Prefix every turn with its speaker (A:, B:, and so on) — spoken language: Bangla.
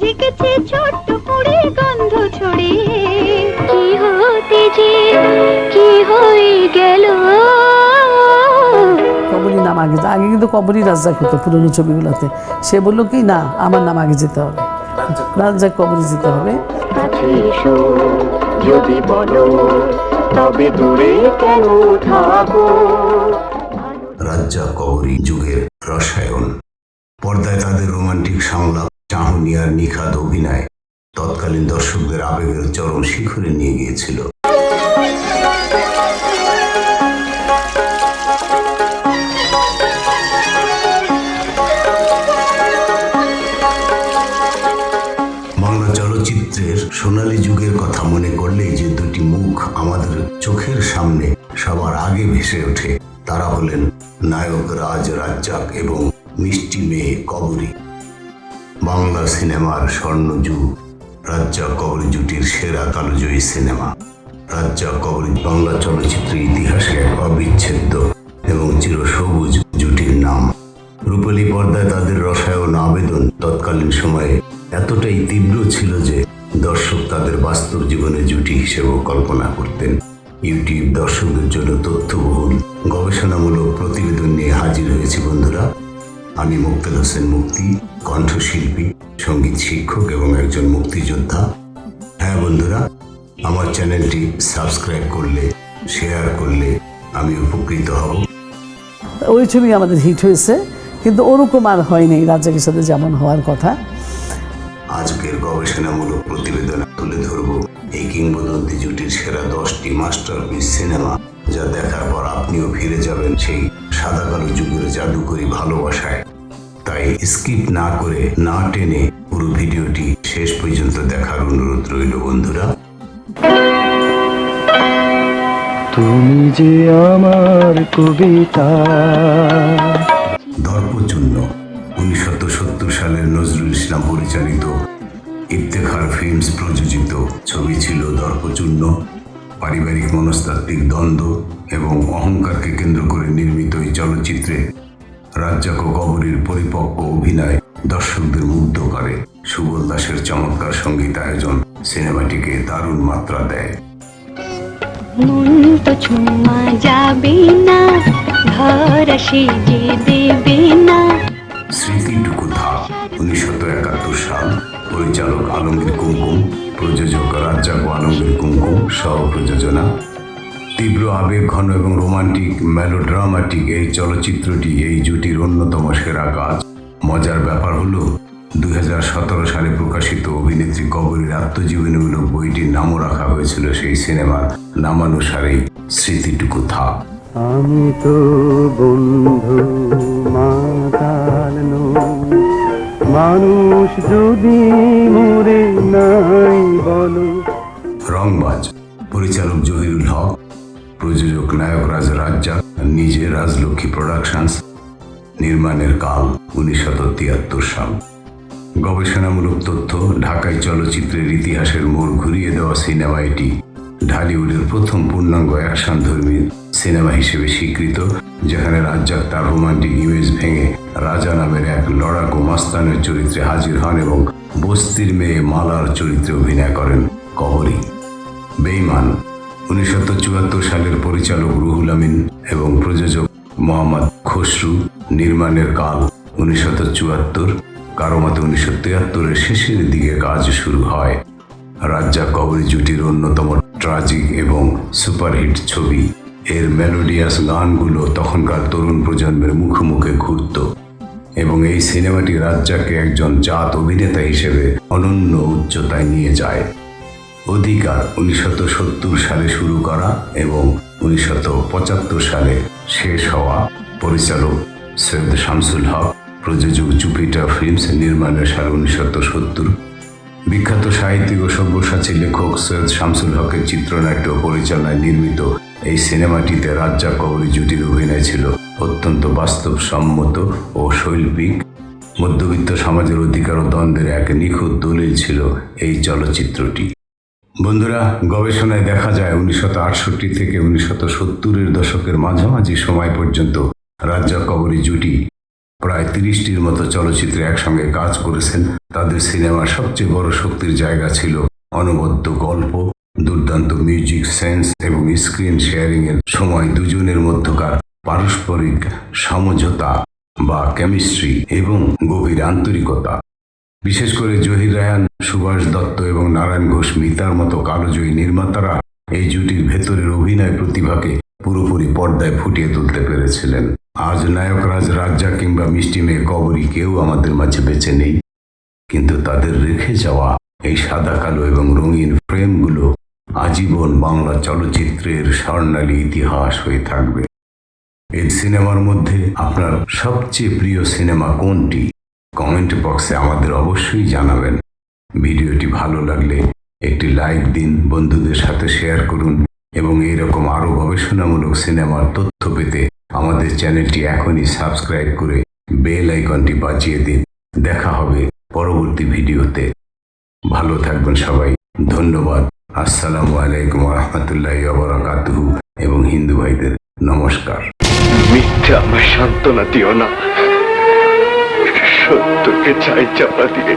A: জেগেছে ছোট্ট পুড়ে গন্ধ ছড়িয়ে, কি হতে যে কি হয়ে গেল।
B: কবরী নাম আগে, আগে কিন্তু কবরী রাজ্জাক হতো পুরনো ছবিগুলোতে। সে বললো কি না, আমার নাম আগে যেতে হবে, রাজ্জাক কবরী যেতে হবে।
C: যদি বলো তবে দূরে কেন থাকো।
D: রাজ্জাক কবরী যুগের রসায়ন। পর্দায় তাদের রোমান্টিক সংলাপ, চাহনি আর নিখাদ অভিনয় তৎকালীন দর্শকদের আবেগের চরম শিখরে নিয়ে গিয়েছিল। বাংলা চলচ্চিত্রের সোনালী যুগের কথা মনে করলেই যে দুটি মুখ আমাদের চোখের সামনে সবার আগে ভেসে ওঠে, তারা হলেন নায়ক রাজ রাজ্জাক এবং মিষ্টি মেয়ে কবরী। বাংলা সিনেমার স্বর্ণযুগ রাজ্জাক কবরী জুটির সেরা কালোজয়ী সিনেমা। রাজ্জাক কবরী বাংলা চলচ্চিত্রের ইতিহাসে এক অবিচ্ছেদ্য এবং চিরসবুজ জুটির নাম। রূপালী পর্দায় তাদের রসায়ন আবেদন তৎকালীন সময়ে এতটাই তীব্র ছিল যে দর্শক তাদের বাস্তব জীবনে জুটি হিসেবেও কল্পনা করতেন। ইউটিউব দর্শকদের জন্য তথ্যবহুল গবেষণামূলক প্রতিবেদন নিয়ে হাজির হয়েছি বন্ধুরা। আমি মুক্তার হোসেন মুক্তি, কণ্ঠশিল্পী, সঙ্গীত শিক্ষক এবং একজন মুক্তিযোদ্ধা। হ্যাঁ বন্ধুরা, আমার চ্যানেলটি সাবস্ক্রাইব করলে, শেয়ার করলে আমি উপকৃত হব।
B: ওই ছবি আমাদের হিট হয়েছে, কিন্তু ওরকম আর হয়নি রাজ্জাকের সাথে যেমন হওয়ার কথা।
D: আজকের গবেষণামূলক প্রতিবেদন তুলে ধরব এই কিংবদন্তি জুটির সেরা 10টি মাস্টারপিস সিনেমা, যা দেখার পর আপনিও ফিরে যাবেন সেই সাদা কালো যুগের জাদুকরী ভালোবাসায়। তাই স্কিপ না করে, না টেনে পুরো ভিডিওটি শেষ পর্যন্ত দেখার অনুরোধ রইল বন্ধুরা।
C: তুমি যে আমার কবিতা।
D: দর্পচূর্ণ 1970 সালের নজরুল ইসলাম পরিচালিত, ইফতেখার ফিল্মস প্রযোজিত ছবি ছিল দর্পচূর্ণ। পারিবারিক মনস্তাত্ত্বিক দ্বন্দ্ব এবং অহংকারকে কেন্দ্র করে নির্মিত এই চলচ্চিত্রে রাজ্জাক ও কবরীর পরিপক্ক অভিনয় দর্শকদের মুগ্ধ করে। সুবল দাসের চমৎকার সঙ্গীতায়োজন সিনেমাটিকে দারুণ মাত্রা দেয়।
A: মন তো ছোঁয়া যাবে না, ঘর সেজে দেবে না।
D: স্মৃতিটুকু থাক 1971 সাল। পরিচালক আলমগীর কুমকুম, প্রযোজক রাজ্জাক ও আলমগীর কুমকুম, সহ প্রযোজনা। তীব্র আবেগ ঘন এবং রোমান্টিক মেলোড্রামাটিক এই চলচ্চিত্রটি এই জুটির অন্যতম সেরা কাজ। মজার ব্যাপার হলো 2017 সালে প্রকাশিত অভিনেত্রী কবরীর আত্মজীবনীমূলক বইটির নামও রাখা হয়েছিল সেই সিনেমার নামানুসারেই, স্মৃতিটুকু থাক।
C: আমি তো বন্ধু মাতাল নই, মানুষ যদি মরে নাই বলো।
D: রংবাজ, পরিচালক জহিরুল হক, প্রযোজক নায়ক রাজ রাজ্জাক, নিজে রাজলক্ষ্মী প্রোডাকশনস, নির্মাণের কাল 1973 সাল। গবেষণামূলক তথ্য, ঢাকাই চলচ্চিত্রের ইতিহাসের মোড় ঘুরিয়ে দেওয়া সিনেমা এটি ঢালিউডের প্রথম পূর্ণাঙ্গ অ্যাকশনধর্মী সিনেমা হিসেবে স্বীকৃত, যেখানে রাজ্জাক তার রোমান্টিক ইমেজ ভেঙে রাজা নামের এক লড়াকু মাস্তানের চরিত্রে হাজির হন এবং বস্তির মেয়ে মালার চরিত্রে অভিনয় করেন কবরী। বেঈমান, 1974 সালের পরিচালক রুহুল আমিন এবং প্রযোজক মোহাম্মদ খসরু, নির্মাণের কাল 1974, কারো মতে 1973-এর শেষের দিকে কাজ শুরু হয়। রাজ্জাক কবরী জুটির অন্যতম ট্রাজিক এবং সুপারহিট ছবি। এর মেলোডিয়াস গানগুলো তখনকার তরুণ প্রজন্মের মুখে মুখে ঘুরত এবং এই সিনেমাটি রাজ্জাককে একজন জাত অভিনেতা হিসেবে অনন্য উচ্চতায় নিয়ে যায়। অধিকার 1970 সালে শুরু করা এবং 1975 সালে শেষ হওয়া। পরিচালক সৈয়দ শামসুল হক, প্রযোজক জুপিটার ফিল্মস, নির্মাণের সাল 1970। বিখ্যাত সাহিত্যিক ও সব্যসাচী লেখক সৈয়দ শামসুল হকের চিত্রনাট্য ও পরিচালনায় নির্মিত এই সিনেমাটিতে রাজ্জাক কবরী জুটির অভিনয় ছিল অত্যন্ত বাস্তবসম্মত ও শৈল্পিক। মধ্যবিত্ত সমাজের অধিকার ও দ্বন্দ্বের এক নিখুঁত দলিল ছিল এই চলচ্চিত্রটি। বন্ধুরা, গবেষণায় দেখা যায় 1968 থেকে 1970-এর দশকের মাঝামাঝি সময় পর্যন্ত রাজ্জাক কবরী জুটি প্রায় 30টির মতো চলচ্চিত্রে একসঙ্গে কাজ করেছেন। তাদের সিনেমার সবচেয়ে বড় শক্তির জায়গা ছিল অনবদ্য গল্প, দুর্দান্ত মিউজিক সেন্স এবং স্ক্রিন শেয়ারিং এর সময় দুজনের মধ্যকার পারস্পরিক সমঝোতা বা কেমিস্ট্রি এবং গভীর আন্তরিকতা। বিশেষ করে জহির রায়হান, সুভাষ দত্ত এবং নারায়ণ ঘোষ মিতার মতো কালোজয়ী নির্মাতারা এই জুটির ভেতরের অভিনয় প্রতিভাকে পুরোপুরি পর্দায় ফুটিয়ে তুলতে পেরেছিলেন। আজ নায়করাজ রাজ্জাক কিংবা মিষ্টি মেয়ে কবরী কেউ আমাদের মাঝে বেঁচে নেই, কিন্তু তাদের রেখে যাওয়া এই সাদা কালো এবং রঙিন ফ্রেমগুলো আজীবন বাংলা চলচ্চিত্রের স্বর্ণালী ইতিহাস হয়ে থাকবে। এই সিনেমার মধ্যে আপনার সবচেয়ে প্রিয় সিনেমা কোনটি? কমেন্ট বক্সে আমাদের অবশ্যই জানাবেন। ভিডিওটি ভালো লাগলে একটি লাইক দিন, বন্ধুদের সাথে শেয়ার করুন এবং এইরকম আরও গবেষণামূলক সিনেমার তথ্য পেতে আমাদের চ্যানেলটি এখনই সাবস্ক্রাইব করে বেল আইকনটি বাজিয়ে দিন। দেখা হবে পরবর্তী ভিডিওতে। ভালো থাকবেন সবাই। ধন্যবাদ। আসসালামু আলাইকুম রহমতুল্লাহি ওয়া বারাকাতুহু এবং হিন্দু ভাইদের নমস্কার।
C: মিথ্যে আমার সান্ত্বনা দিও না, সত্যকে চাই চাপা দিয়ে।